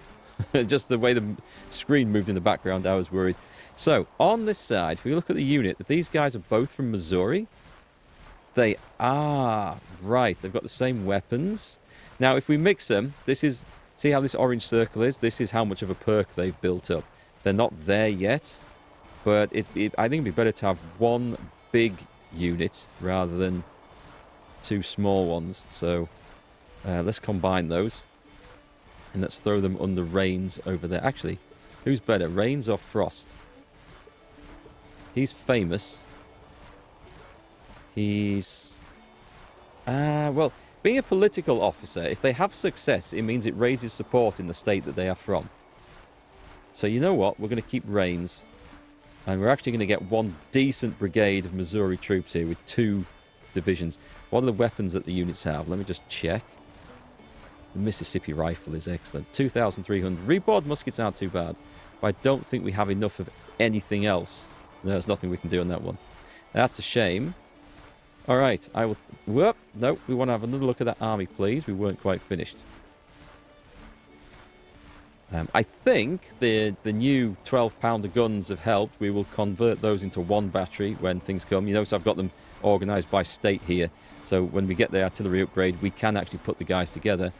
Just the way the screen moved in the background, I was worried. So, on this side, if we look at the unit, these guys are both from Missouri. They are. Right, they've got the same weapons. Now, if we mix them, this is... See how this orange circle is? This is how much of a perk they've built up. They're not there yet, but I think it'd be better to have one big unit rather than two small ones. So, let's combine those. And let's throw them under Rains over there. Actually, who's better, Rains or Frost? He's famous. He's... well, being a political officer, if they have success, it means it raises support in the state that they are from. So you know what? We're going to keep Rains. And we're actually going to get one decent brigade of Missouri troops here with 2 divisions. What are the weapons that the units have? Let me just check. The Mississippi rifle is excellent. 2,300. Reboard muskets aren't too bad. But I don't think we have enough of anything else. No, there's nothing we can do on that one. That's a shame. All right, I will... Whoop! No, we want to have another look at that army, please. We weren't quite finished. I think the new 12-pounder guns have helped. We will convert those into one battery when things come. You notice I've got them organised by state here. So when we get the artillery upgrade, we can actually put the guys together.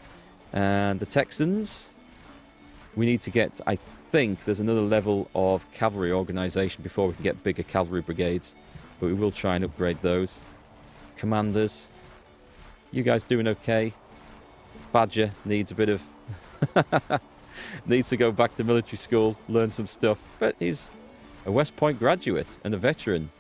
And the Texans, we need to get, I think there's another level of cavalry organisation before we can get bigger cavalry brigades. But we will try and upgrade those. Commanders, you guys doing okay? Badger needs a bit of... needs to go back to military school, learn some stuff. But he's a West Point graduate and a veteran.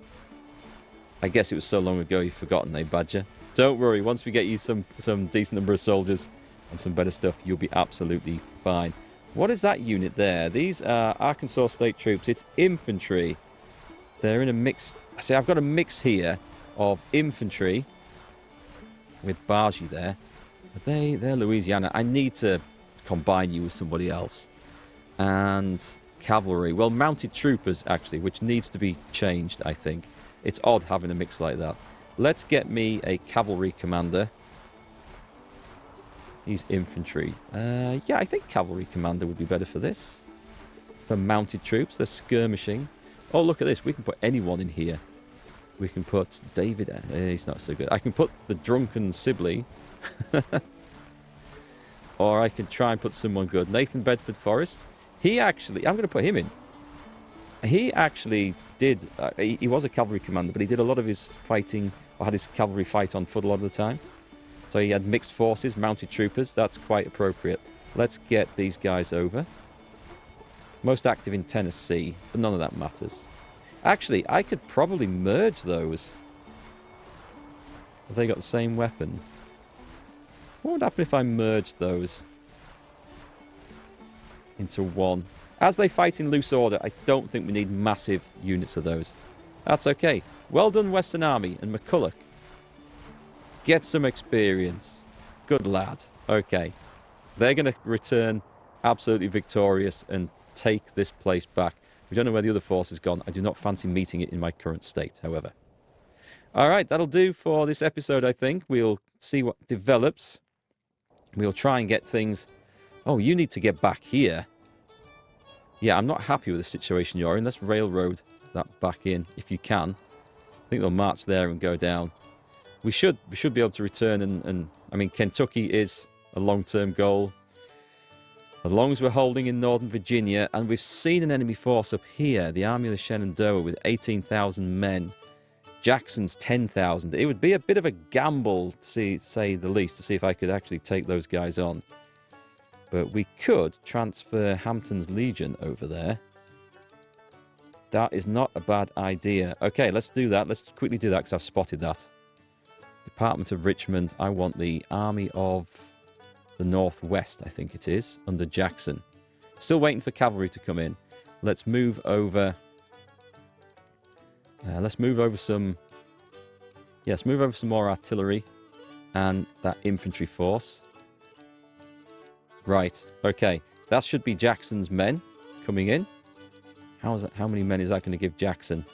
I guess it was so long ago you've forgotten, eh, Badger? Don't worry, once we get you some decent number of soldiers and some better stuff, you'll be absolutely fine. What is that unit there? These are Arkansas State Troops. It's infantry. They're in a mixed... I say I've got a mix here of infantry with Bargy there. But they're Louisiana. I need to combine you with somebody else. And cavalry. Well, mounted troopers, actually, which needs to be changed, I think. It's odd having a mix like that. Let's get me a cavalry commander. He's infantry. Yeah, I think cavalry commander would be better for this. For mounted troops, they're skirmishing. Oh, look at this. We can put anyone in here. We can put David... he's not so good. I can put the drunken Sibley. Or I can try and put someone good. Nathan Bedford Forrest. He actually... I'm going to put him in. He actually did... he was a cavalry commander, but he did a lot of his fighting... Or had his cavalry fight on foot a lot of the time. So he had mixed forces, mounted troopers. That's quite appropriate. Let's get these guys over. Most active in Tennessee, but none of that matters. Actually, I could probably merge those. Have they got the same weapon? What would happen if I merged those into one? As they fight in loose order, I don't think we need massive units of those. That's okay. Well done, Western Army and McCulloch. Get some experience. Good lad. Okay. They're going to return absolutely victorious and take this place back. We don't know where the other force has gone. I do not fancy meeting it in my current state, however. All right, that'll do for this episode, I think. We'll see what develops. We'll try and get things... Oh, you need to get back here. Yeah, I'm not happy with the situation you're in. Let's railroad that back in, if you can. I think they'll march there and go down. We should be able to return and I mean, Kentucky is a long-term goal. As long as we're holding in Northern Virginia, and we've seen an enemy force up here, the Army of the Shenandoah with 18,000 men. Jackson's 10,000. It would be a bit of a gamble, to say the least, to see if I could actually take those guys on. But we could transfer Hampton's Legion over there. That is not a bad idea. Okay, let's do that. Let's quickly do that because I've spotted that. Department of Richmond. I want the Army of the Northwest, I think it is, under Jackson. Still waiting for cavalry to come in. Let's move over... let's move over some... Yes, move over some more artillery and that infantry force. Right, okay. That should be Jackson's men coming in. How many men is that going to give Jackson?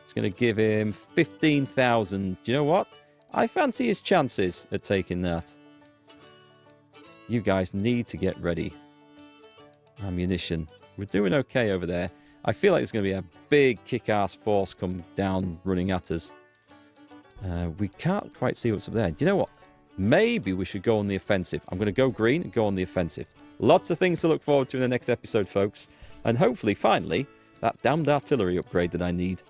It's going to give him 15,000. Do you know what? I fancy his chances at taking that. You guys need to get ready. Ammunition. We're doing okay over there. I feel like there's going to be a big kick-ass force come down running at us. We can't quite see what's up there. Do you know what? Maybe we should go on the offensive. I'm going to go green and go on the offensive. Lots of things to look forward to in the next episode, folks. And hopefully, finally, that damned artillery upgrade that I need.